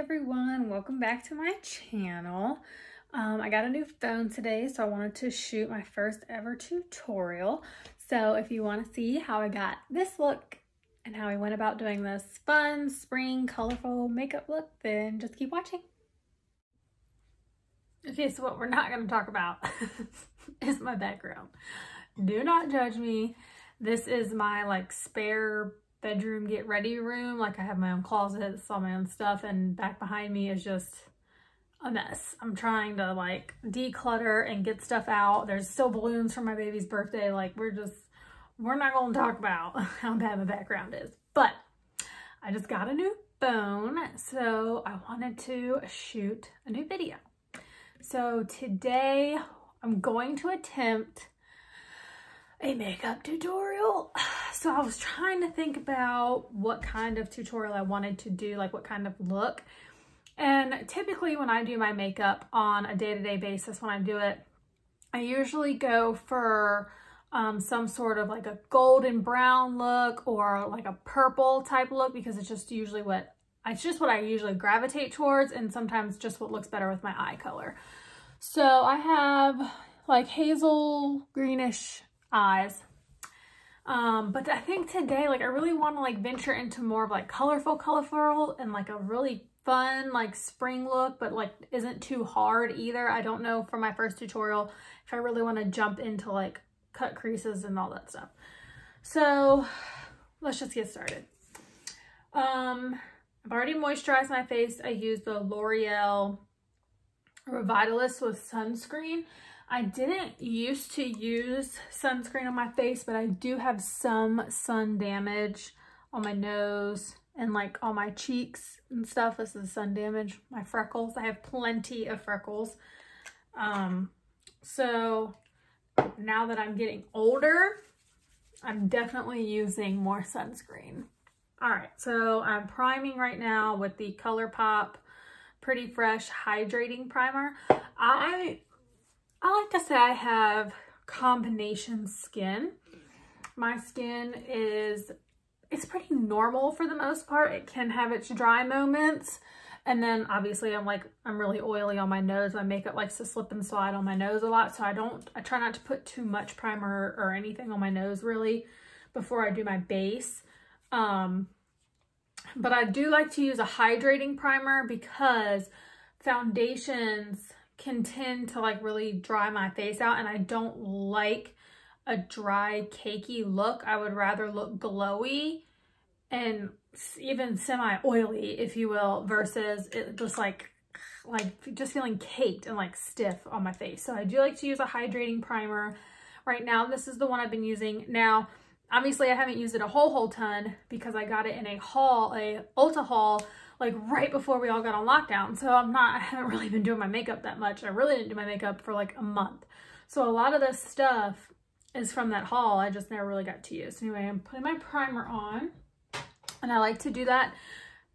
everyone, welcome back to my channel. I got a new phone today, so I wanted to shoot my first ever tutorial. So if you want to see how I got this look and how I went about doing this fun spring colorful makeup look, then just keep watching. Okay, so what we're not going to talk about is my background. Do not judge me. This is my spare bedroom get ready room. I have my own closet, all my own stuff, and back behind me is just a mess. I'm trying to declutter and get stuff out. There's still balloons for my baby's birthday. We're not going to talk about how bad my background is, but I just got a new phone, so I wanted to shoot a new video. So today I'm going to attempt a makeup tutorial. So I was trying to think about what kind of tutorial I wanted to do, what kind of look. And typically when I do my makeup on a day-to-day basis, when I do it, I usually go for some sort of a golden brown look or a purple type look, because it's just usually what I usually gravitate towards, and sometimes just what looks better with my eye color. So I have hazel greenish eyes. But I think today, I really want to venture into more of colorful and a really fun spring look, but isn't too hard either. I don't know for my first tutorial if I really want to jump into cut creases and all that stuff. So let's just get started. I've already moisturized my face. I used the L'Oreal Revitalists with sunscreen. I didn't used to use sunscreen on my face, but I do have some sun damage on my nose and on my cheeks and stuff. This is sun damage. My freckles, I have plenty of freckles. So now that I'm getting older, I'm definitely using more sunscreen. All right, so I'm priming right now with the ColourPop Pretty Fresh Hydrating Primer. I like to say I have combination skin. My skin it's pretty normal for the most part. It can have its dry moments. And then obviously I'm really oily on my nose. My makeup likes to slip and slide on my nose a lot. So I try not to put too much primer or anything on my nose really before I do my base. But I do like to use a hydrating primer because foundations can tend to really dry my face out, and I don't like a dry cakey look. I would rather look glowy and even semi-oily, if you will, versus it just just feeling caked and stiff on my face. So I do like to use a hydrating primer. Right now this is the one I've been using. Now obviously I haven't used it a whole ton because I got it in a Ulta haul right before we all got on lockdown. So I haven't really been doing my makeup that much. I really didn't do my makeup for a month. So a lot of this stuff is from that haul. I just never really got to use. Anyway, I'm putting my primer on, and I like to do that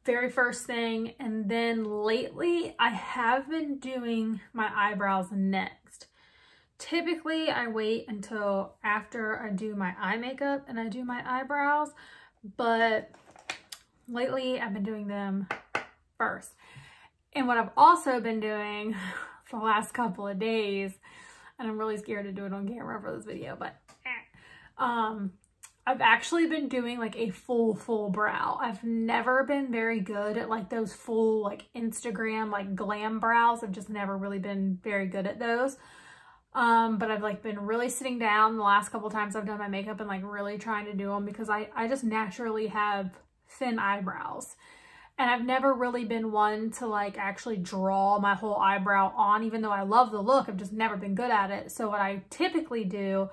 very first thing. And then lately I have been doing my eyebrows next. Typically I wait until after I do my eye makeup and I do my eyebrows, but lately I've been doing them first. And what I've also been doing for the last couple of days, and I'm really scared to do it on camera for this video, but I've actually been doing a full brow. I've never been very good at those full Instagram glam brows. I've just never really been very good at those. But I've been really sitting down the last couple times I've done my makeup and really trying to do them because I just naturally have thin eyebrows, and I've never really been one to actually draw my whole eyebrow on. Even though I love the look, I've just never been good at it. So what I typically do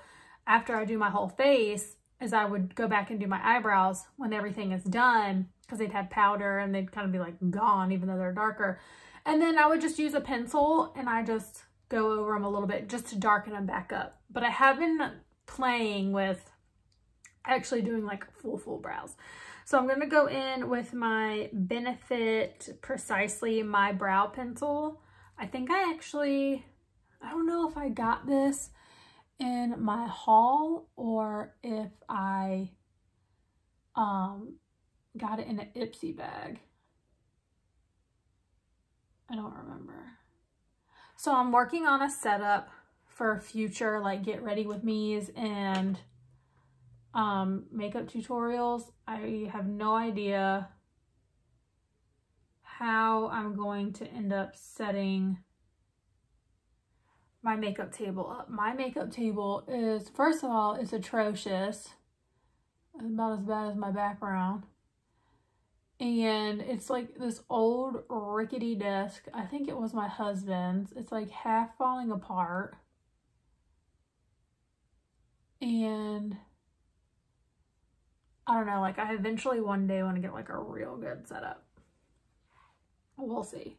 after I do my whole face is I would go back and do my eyebrows when everything is done, because they'd have powder and they'd kind of be gone even though they're darker. And then I would just use a pencil and I just go over them a little bit just to darken them back up. But I have been playing with actually doing full brows. So I'm going to go in with my Benefit Precisely My Brow Pencil. I think I don't know if I got this in my haul or if I got it in an Ipsy bag. I don't remember. So I'm working on a setup for future like get ready with me's and makeup tutorials. I have no idea how I'm going to end up setting my makeup table up. My makeup table is, first of all, it's atrocious. It's about as bad as my background. And it's like this old rickety desk. I think it was my husband's. It's like half falling apart. And I don't know, like I eventually one day want to get like a real good setup. We'll see.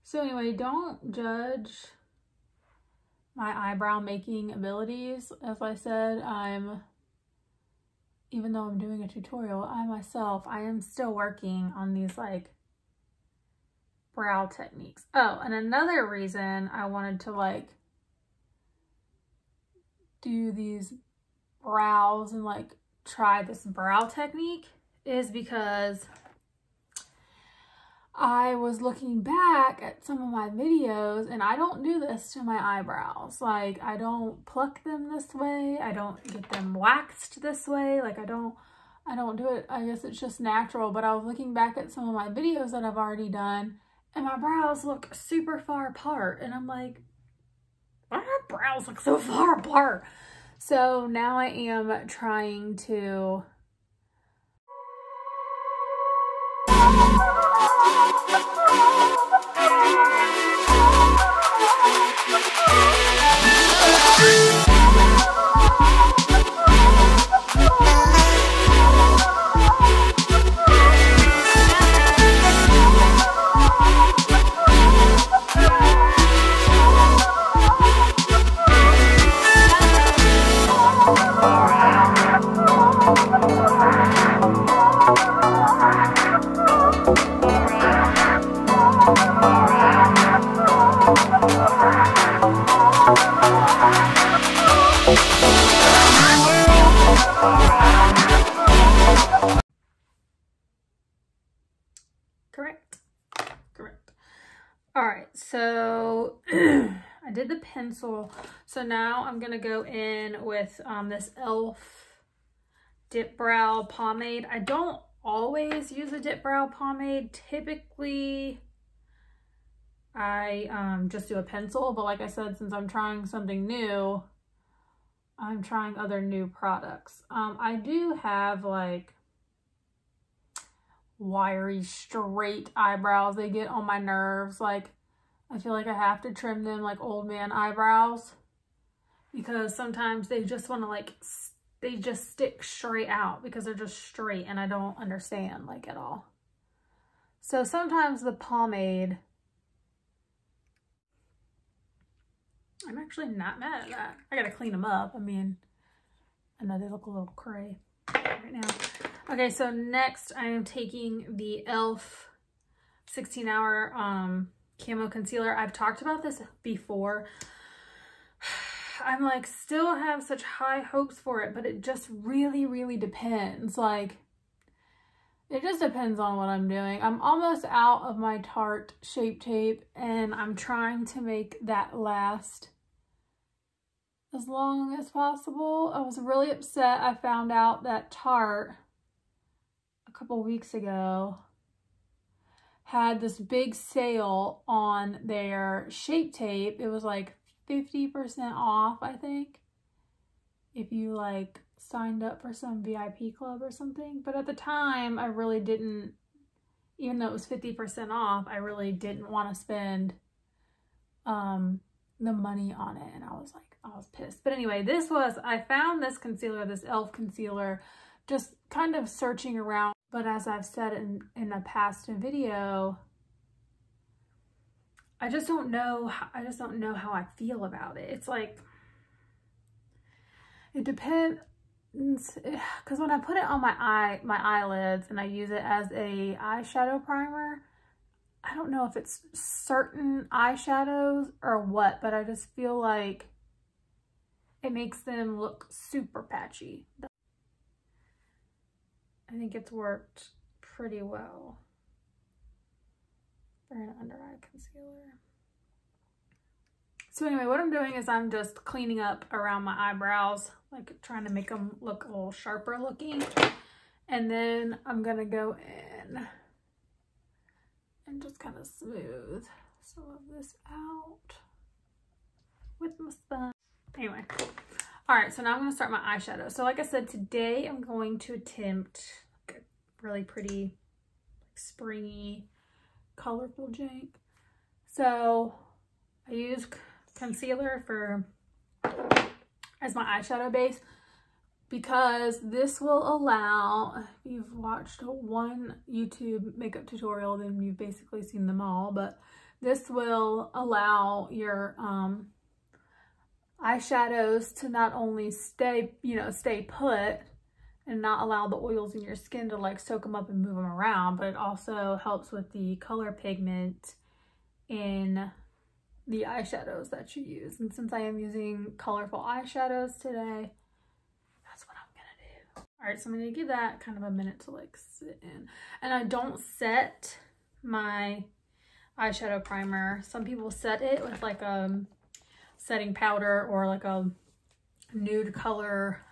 So anyway, don't judge my eyebrow making abilities. As I said, even though I'm doing a tutorial, I am still working on these like brow techniques. Oh, and another reason I wanted to like do these brows and like try this brow technique is because I was looking back at some of my videos and I don't do this to my eyebrows. Like I don't pluck them this way. I don't get them waxed this way. Like I don't do it. I guess it's just natural. But I was looking back at some of my videos that I've already done and my brows look super far apart. And I'm like, why do my brows look so far apart? So now I am trying to Correct. All right, so I did the pencil. So now I'm gonna go in with this e.l.f. Dip Brow Pomade. I don't always use a dip brow pomade. Typically, I just do a pencil, but like I said, since I'm trying something new, I'm trying other new products. I do have like wiry, straight eyebrows. They get on my nerves. Like, I feel like I have to trim them like old man eyebrows because sometimes they just want to like, they just stick straight out because they're just straight and I don't understand like at all. So sometimes the pomade, I'm actually not mad at that. I gotta clean them up. I mean, I know they look a little cray right now. Okay, so next I am taking the e.l.f. 16-hour camo concealer. I've talked about this before. I'm like, still have such high hopes for it, but it just really, really depends. Like, it just depends on what I'm doing. I'm almost out of my Tarte Shape Tape, and I'm trying to make that last as long as possible. I was really upset. I found out that Tarte a couple weeks ago had this big sale on their Shape Tape. It was like 50% off, I think, if you like signed up for some VIP club or something. But at the time, I really didn't, even though it was 50% off, I really didn't want to spend the money on it. And I was pissed. But anyway, I found this concealer, this e.l.f. concealer, just kind of searching around. But as I've said in a past video, I just don't know how I feel about it. It's like, it depends, because when I put it on my eyelids and I use it as a eyeshadow primer, I don't know if it's certain eyeshadows or what, but I just feel like it makes them look super patchy. I think it's worked pretty well. for an under eye concealer. So anyway, what I'm doing is I'm just cleaning up around my eyebrows, like trying to make them look a little sharper looking. And then I'm gonna go in and just kind of smooth some of this out with my sponge. Anyway, all right, so now I'm gonna start my eyeshadow. So like I said, today I'm going to attempt a really pretty, springy, colorful jank. So I use concealer as my eyeshadow base, because this will allow, if you've watched one YouTube makeup tutorial, then you've basically seen them all, but this will allow your eyeshadows to not only stay put and not allow the oils in your skin to like soak them up and move them around, but it also helps with the color pigment in the eyeshadows that you use. And since I am using colorful eyeshadows today, that's what I'm gonna do. All right, so I'm gonna give that kind of a minute to like sit in. And I don't set my eyeshadow primer. Some people set it with like a setting powder or like a nude color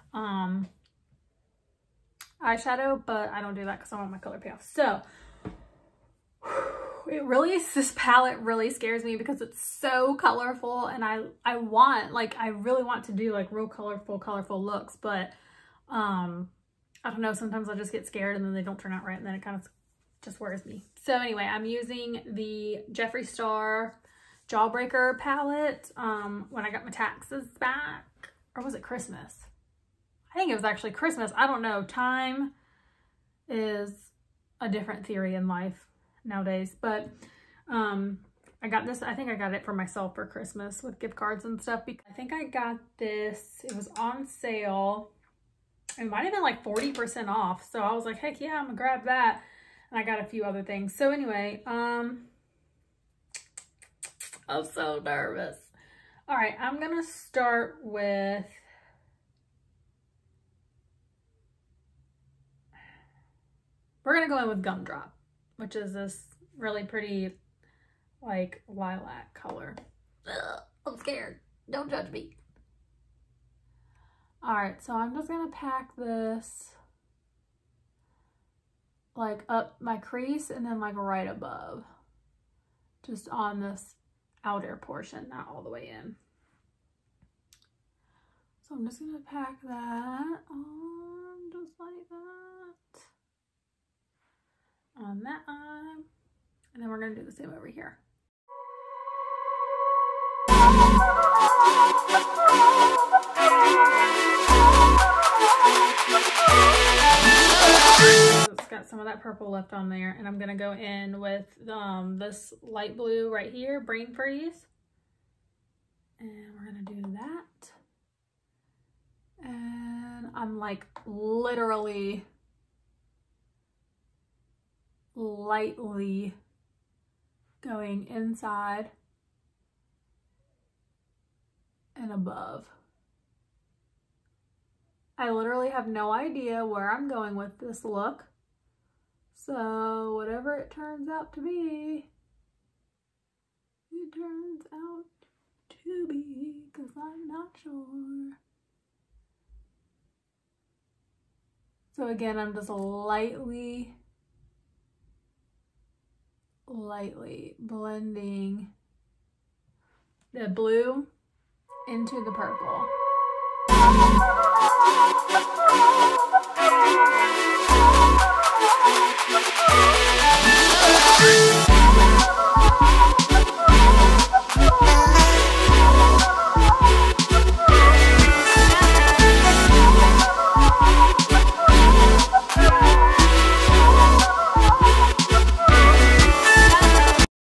eyeshadow, but I don't do that because I want my color payoff. So this palette really scares me because it's so colorful, and I really want to do like real colorful looks, but I don't know, sometimes I just get scared and then they don't turn out right, and then it kind of just worries me. So anyway, I'm using the Jeffree Star Jawbreaker palette when I got my taxes back, or was it Christmas? I think it was actually Christmas. I don't know. Time is a different theory in life nowadays, but I got this, I think I got it for myself for Christmas with gift cards and stuff. I think I got this, it was on sale. It might have been like 40% off. So I was like, heck yeah, I'm gonna grab that. And I got a few other things. So anyway, I'm so nervous. All right, I'm gonna start with, we're gonna go in with Gumdrop, which is this really pretty like lilac color. Ugh, I'm scared. Don't judge me. All right, so I'm just gonna pack this like up my crease and then like right above, just on this outer portion, not all the way in. So I'm just gonna pack that on just like that on that eye, and then we're gonna do the same over here. It's got some of that purple left on there, and I'm gonna go in with this light blue right here, Brain Freeze, and we're gonna do that. And I'm like literally lightly going inside and above. I literally have no idea where I'm going with this look. So whatever it turns out to be, it turns out to be, because I'm not sure. So again, I'm just lightly blending the blue into the purple.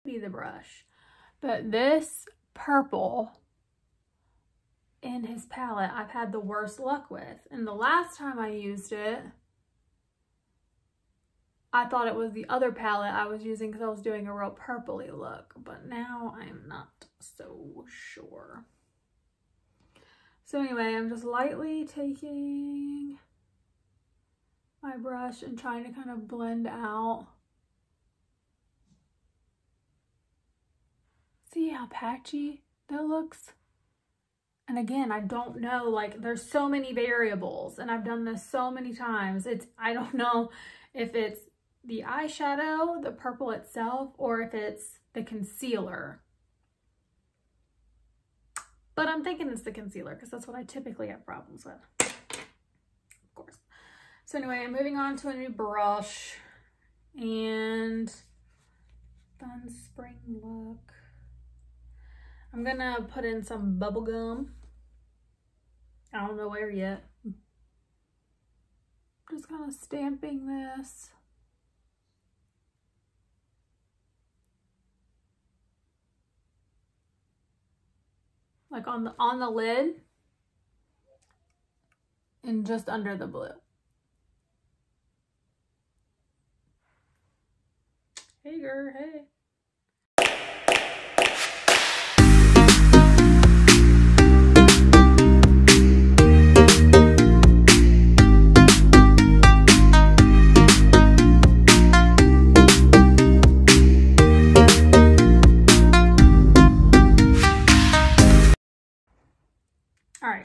Be the brush, but this purple in his palette I've had the worst luck with, and the last time I used it I thought it was the other palette I was using because I was doing a real purpley look, but now I'm not so sure. So anyway, I'm just lightly taking my brush and trying to kind of blend out See how patchy that looks? And again, I don't know, like there's so many variables and I've done this so many times. I don't know if it's the eyeshadow, the purple itself, or if it's the concealer. But I'm thinking it's the concealer because that's what I typically have problems with, of course. So anyway, I'm moving on to a new brush and fun spring look. I'm gonna put in some bubble gum. I don't know where yet. Just kind of stamping this. Like on the lid and just under the blue. Hey girl, hey.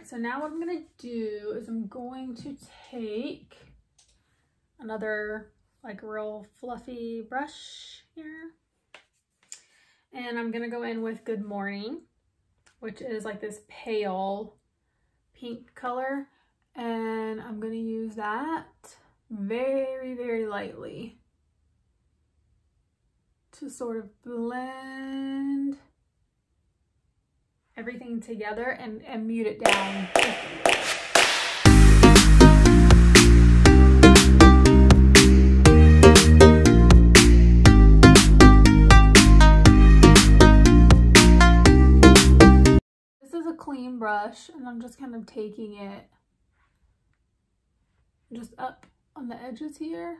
So now what I'm going to do is I'm going to take another like real fluffy brush here. And I'm going to go in with Good Morning, which is like this pale pink color. And I'm going to use that very, very lightly to sort of blend everything together and mute it down. This is a clean brush and I'm just kind of taking it just up on the edges here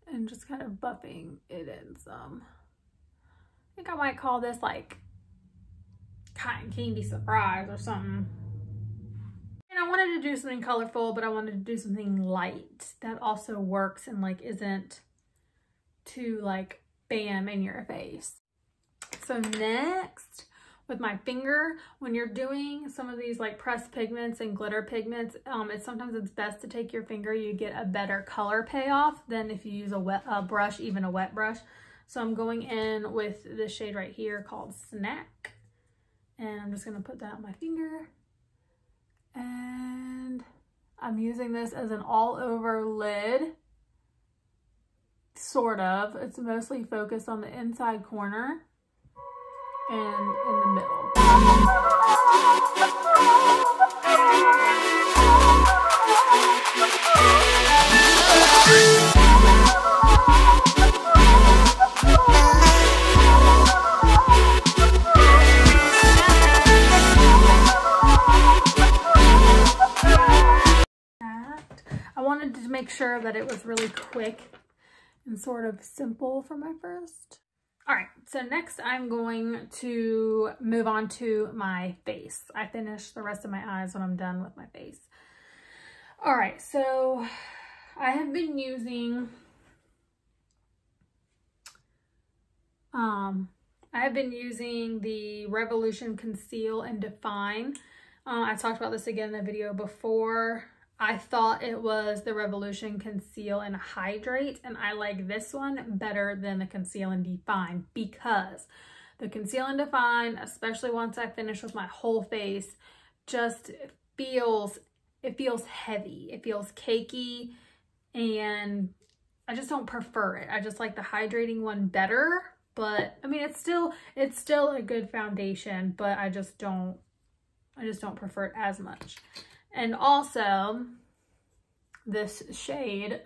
and just kind of buffing it in some. I think I might call this like cotton candy surprise or something. And I wanted to do something colorful, but I wanted to do something light that also works and like isn't too like bam in your face. So next, with my finger, when you're doing some of these like pressed pigments and glitter pigments, sometimes it's best to take your finger. You get a better color payoff than if you use a brush, even a wet brush. So I'm going in with this shade right here called Snack. And I'm just going to put that on my finger. And I'm using this as an all-over lid. Sort of. It's mostly focused on the inside corner and in the middle. I wanted to make sure that it was really quick and sort of simple for my first. All right, so next I'm going to move on to my face. I finished the rest of my eyes when I'm done with my face. All right, so I have been using, the Revolution Conceal and Define. I talked about this again in the video before. I thought it was the Revolution Conceal and Hydrate, and I like this one better than the Conceal and Define because the Conceal and Define, especially once I finish with my whole face, just feels heavy. It feels cakey, and I just don't prefer it. I just like the hydrating one better, but I mean, it's still a good foundation, but I just don't prefer it as much. And also, this shade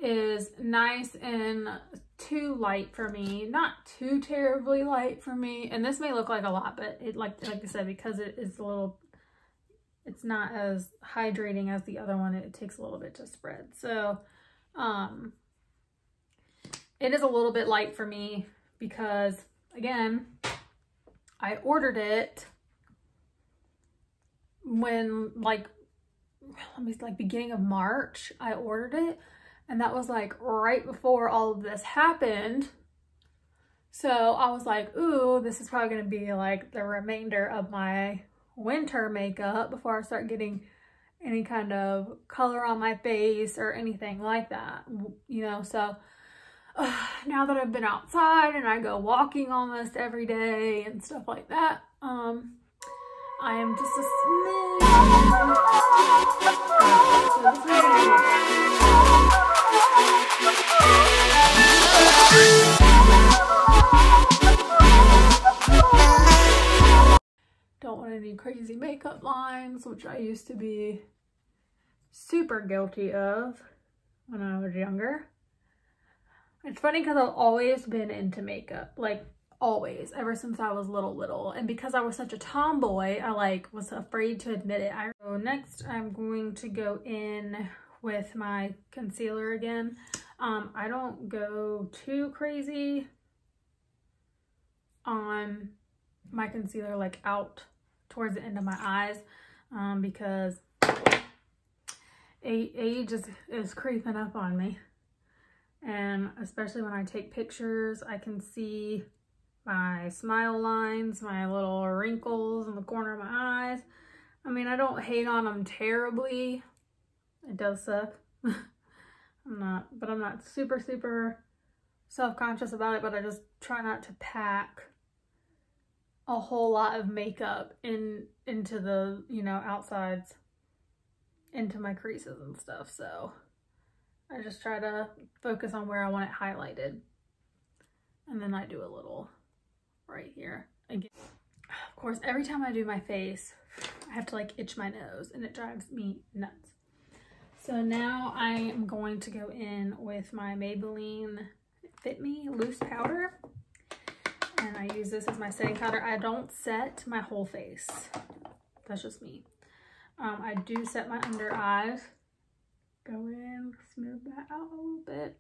is nice and too light for me, not too terribly light for me. And this may look like a lot, but it like I said, because it is it's not as hydrating as the other one. It takes a little bit to spread. So, it is a little bit light for me because, again, I ordered it when like beginning of March. I ordered it, and that was like right before all of this happened. So I was like, ooh, this is probably going to be like the remainder of my winter makeup before I start getting any kind of color on my face or anything like that, you know. So now that I've been outside and I go walking almost every day and stuff like that, I am just a don't want any crazy makeup lines, which I used to be super guilty of when I was younger. It's funny because I've always been into makeup, like always, ever since I was little. And because I was such a tomboy, I like was afraid to admit it. So next I'm going to go in with my concealer again. I don't go too crazy on my concealer, like out towards the end of my eyes, because age is creeping up on me. And especially when I take pictures, I can see my smile lines, my little wrinkles in the corner of my eyes. I mean, I don't hate on them terribly. It does suck. I'm not super self-conscious about it, but I just try not to pack a whole lot of makeup into the, you know, outsides, into my creases and stuff. So I just try to focus on where I want it highlighted. And then I do a little right here. Again, of course, every time I do my face, I have to like itch my nose and it drives me nuts. So now I am going to go in with my Maybelline Fit Me Loose Powder. And I use this as my setting powder. I don't set my whole face. That's just me. I do set my under eyes. Go in, smooth that out a little bit.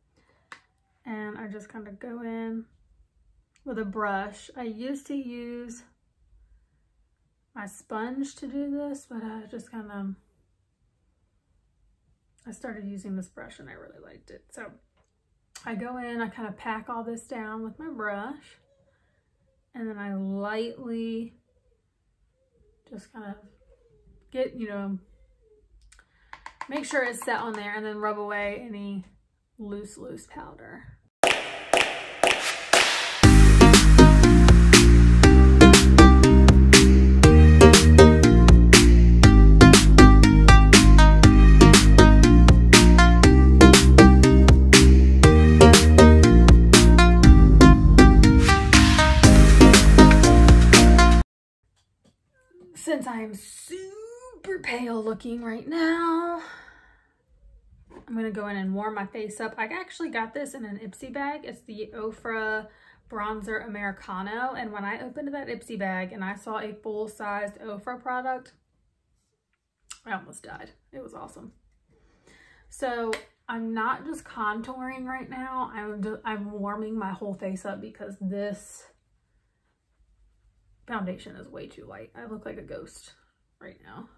And I just kind of go in with a brush. I used to use my sponge to do this, but I just kind of, I started using this brush and I really liked it. So I go in, I kind of pack all this down with my brush. And then I lightly just kind of get, you know, make sure it's set on there and then rub away any loose powder. Since I am super pale looking right now, I'm gonna go in and warm my face up. I actually got this in an Ipsy bag. It's the Ofra Bronzer Americano. And when I opened that Ipsy bag and I saw a full-sized Ofra product, I almost died. It was awesome. So I'm not just contouring right now. I'm warming my whole face up because this foundation is way too light. I look like a ghost right now.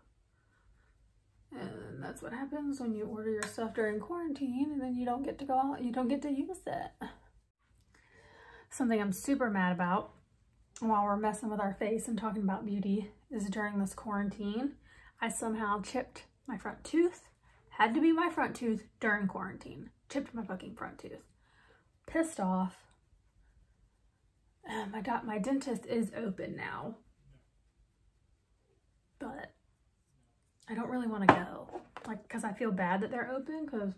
And that's what happens when you order your stuff during quarantine and then you don't get to go out, you don't get to use it. Something I'm super mad about while we're messing with our face and talking about beauty is during this quarantine, I somehow chipped my front tooth. Had to be my front tooth during quarantine. Chipped my fucking front tooth. Pissed off. My dentist is open now, but I don't really want to go, like, because I feel bad that they're open because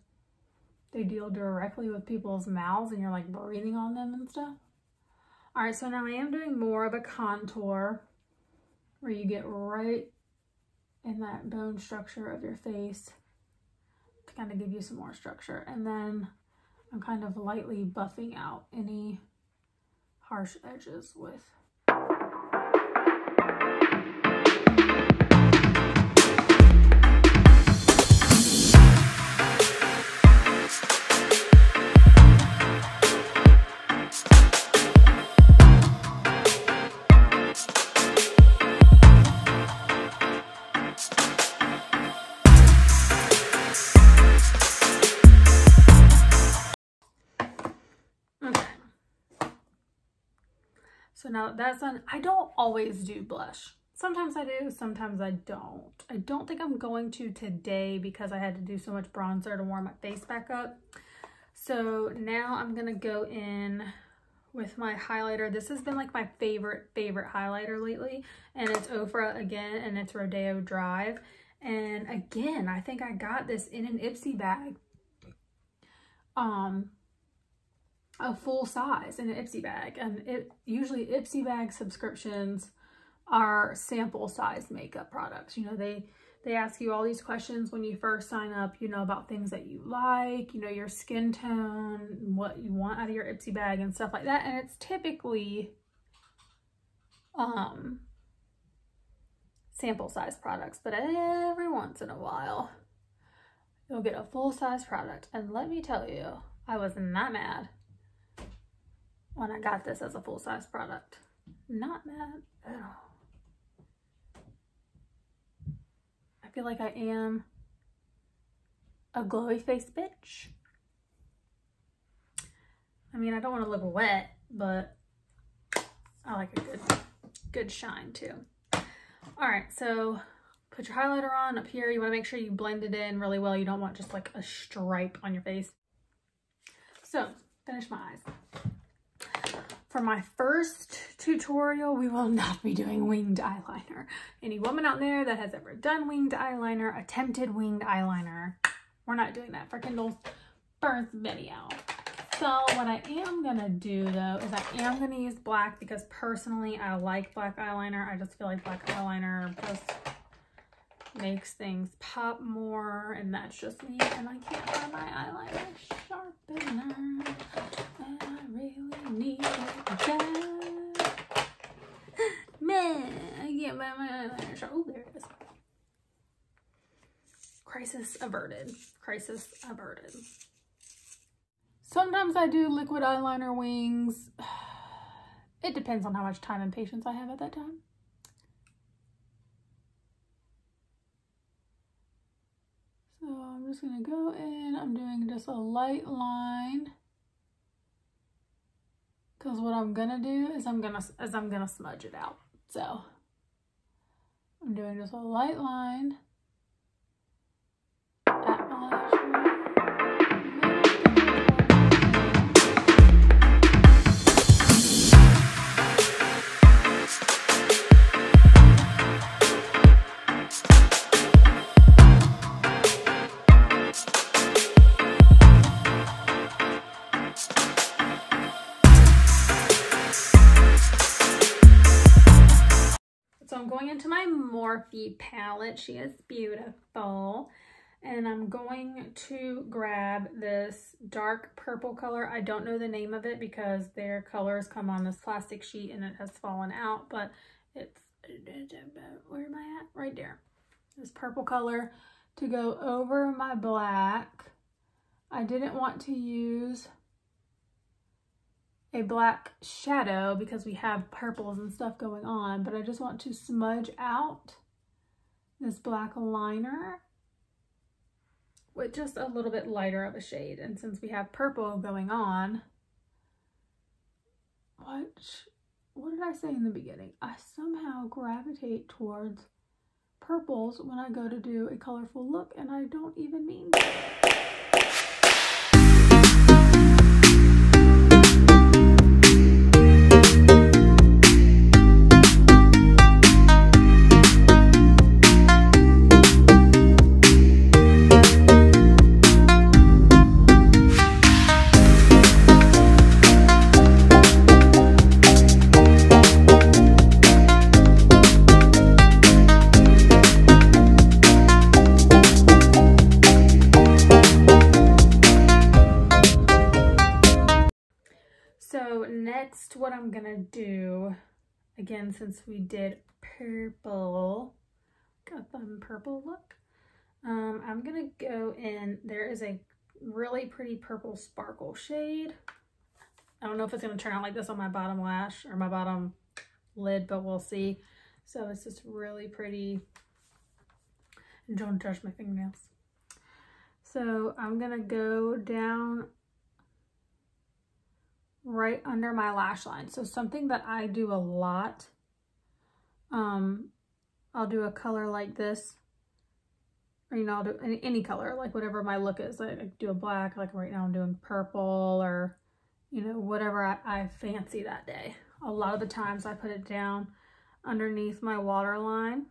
they deal directly with people's mouths and you're like breathing on them and stuff. All right, so now I am doing more of a contour where you get right in that bone structure of your face to kind of give you some more structure. And then I'm kind of lightly buffing out any harsh edges with now that that's done, I don't always do blush. Sometimes I do, sometimes I don't. I don't think I'm going to today because I had to do so much bronzer to warm my face back up. So now I'm gonna go in with my highlighter. This has been like my favorite highlighter lately, and it's Ofra again, and it's Rodeo Drive. And again, I think I got this in an Ipsy bag, a full size in an Ipsy bag. And usually Ipsy bag subscriptions are sample size makeup products. You know, they ask you all these questions when you first sign up, you know, about things that you like, you know, your skin tone, what you want out of your Ipsy bag and stuff like that. And it's typically sample size products, but every once in a while you'll get a full size product. And let me tell you, I was not mad when I got this as a full size product. Not mad at all. I feel like I am a glowy face bitch. I mean, I don't want to look wet, but I like a good shine too. All right, so put your highlighter on up here. You want to make sure you blend it in really well. You don't want just like a stripe on your face. So finish my eyes. For my first tutorial, we will not be doing winged eyeliner. Any woman out there that has ever done winged eyeliner, attempted winged eyeliner, we're not doing that for Kendall's first video. So what I am gonna do though is I am gonna use black because personally I like black eyeliner. I just feel like black eyeliner just makes things pop more, and that's just me, and I can't find my eyeliner sharpener, and I really need it. Man, I can't find my eyeliner sharpener. Oh, there it is. Crisis averted. Crisis averted. Sometimes I do liquid eyeliner wings. It depends on how much time and patience I have at that time. So I'm just gonna go in, I'm doing just a light line. Cause what I'm gonna do is I'm gonna smudge it out. So I'm doing just a light line at my lash line. So I'm going into my Morphe palette. She is beautiful. And I'm going to grab this dark purple color. I don't know the name of it because their colors come on this plastic sheet and it has fallen out, but it's, where am I at? Right there. This purple color to go over my black. I didn't want to use a black shadow because we have purples and stuff going on, but I just want to smudge out this black liner with just a little bit lighter of a shade. And since we have purple going on, what did I say in the beginning? I somehow gravitate towards purples when I go to do a colorful look, and I don't even mean to. So next, what I'm gonna do, again, since we did purple, got the purple look, I'm gonna go in, there is a really pretty purple sparkle shade. I don't know if it's gonna turn out like this on my bottom lash or my bottom lid, but we'll see. So it's just really pretty, and don't judge my fingernails. So I'm gonna go down right under my lash line. So something that I do a lot, I'll do a color like this, or, you know, I'll do any color, like whatever my look is. I do a black, like right now I'm doing purple, or, you know, whatever I fancy that day. A lot of the times I put it down underneath my waterline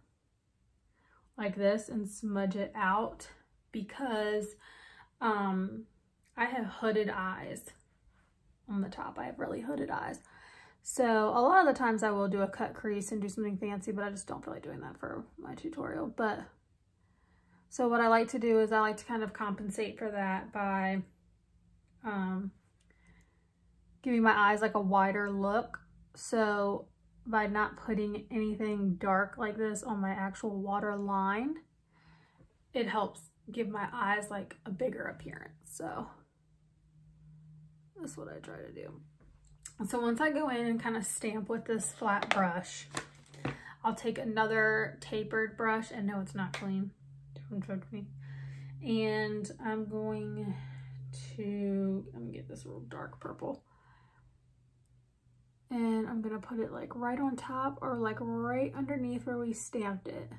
like this and smudge it out, because I have hooded eyes on the top. I have really hooded eyes. So a lot of the times I will do a cut crease and do something fancy, but I just don't feel like doing that for my tutorial. But so what I like to do is I like to kind of compensate for that by giving my eyes like a wider look. So by not putting anything dark like this on my actual water line, it helps give my eyes like a bigger appearance. So that's what I try to do. So once I go in and kind of stamp with this flat brush, I'll take another tapered brush, and no, it's not clean, don't judge me. And I'm going to, let me get this real dark purple. And I'm gonna put it like right on top, or like right underneath where we stamped it.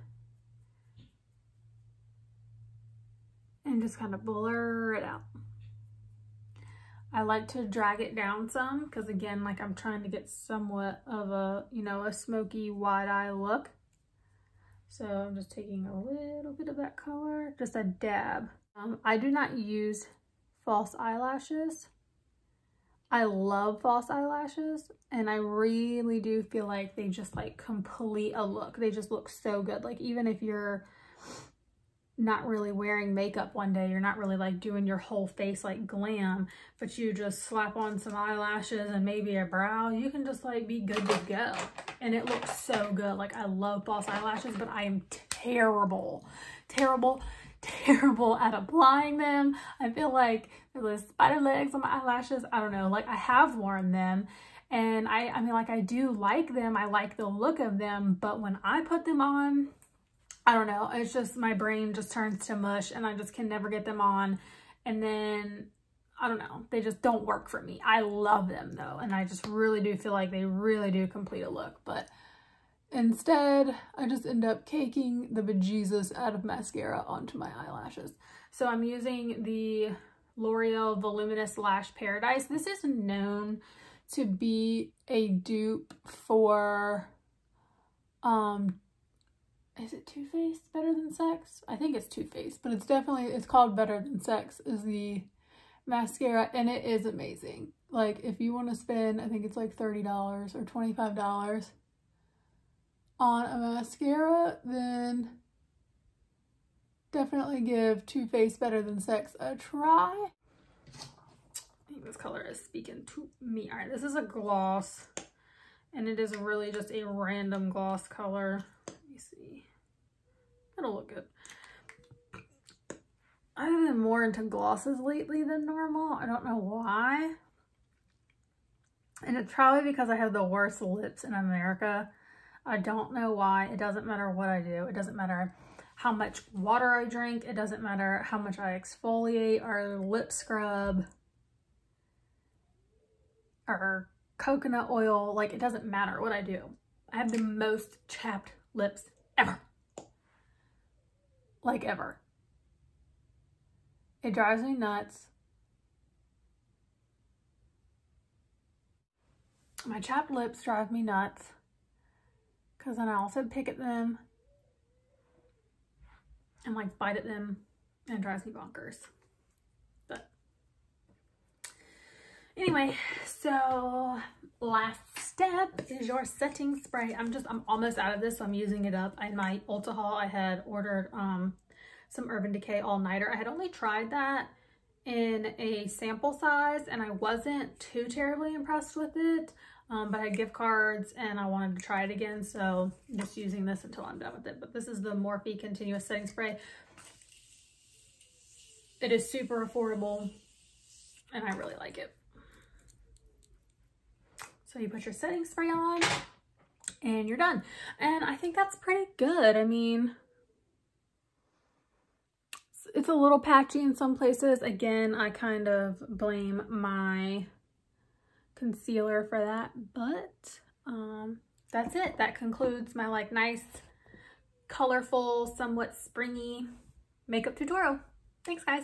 And just kind of blur it out. I like to drag it down some, because again, like I'm trying to get somewhat of a, you know, a smoky wide eye look. So I'm just taking a little bit of that color, just a dab. I do not use false eyelashes. I love false eyelashes, and I really do feel like they just like complete a look. They just look so good. Like even if you're not really wearing makeup one day, you're not really like doing your whole face like glam, but you just slap on some eyelashes and maybe a brow, you can just like be good to go. And it looks so good. Like I love false eyelashes, but I am terrible at applying them. I feel like there's spider legs on my eyelashes. I don't know, like I have worn them, and I mean, like I do like them. I like the look of them, but when I put them on, I don't know, it's just my brain just turns to mush, and I just can never get them on. And then, I don't know, they just don't work for me. I love them though, and I just really do feel like they really do complete a look. But instead, I just end up caking the bejesus out of mascara onto my eyelashes. So I'm using the L'Oreal Voluminous Lash Paradise. This is known to be a dupe for, is it Too Faced Better Than Sex? I think it's Too Faced, but it's definitely, it's called Better Than Sex is the mascara, and it is amazing. Like if you want to spend, I think it's like $30 or $25 on a mascara, then definitely give Too Faced Better Than Sex a try. I think this color is speaking to me. All right, this is a gloss, and it is really just a random gloss color. Let me see. It'll look good. I've been more into glosses lately than normal. I don't know why. And it's probably because I have the worst lips in America. I don't know why. It doesn't matter what I do. It doesn't matter how much water I drink. It doesn't matter how much I exfoliate or lip scrub or coconut oil. Like, it doesn't matter what I do. I have the most chapped lips ever. Like, ever. It drives me nuts. My chapped lips drive me nuts, because then I also pick at them and like bite at them, and it drives me bonkers. But anyway, so last step is your setting spray. I'm almost out of this, so I'm using it up. In my Ulta haul, I had ordered some Urban Decay All Nighter. I had only tried that in a sample size, and I wasn't too terribly impressed with it. But I had gift cards and I wanted to try it again, so I'm just using this until I'm done with it. But this is the Morphe Continuous Setting Spray. It is super affordable and I really like it. So you put your setting spray on and you're done. And I think that's pretty good. I mean, it's a little patchy in some places. Again, I kind of blame my concealer for that. But that's it. That concludes my like nice, colorful, somewhat springy makeup tutorial. Thanks, guys.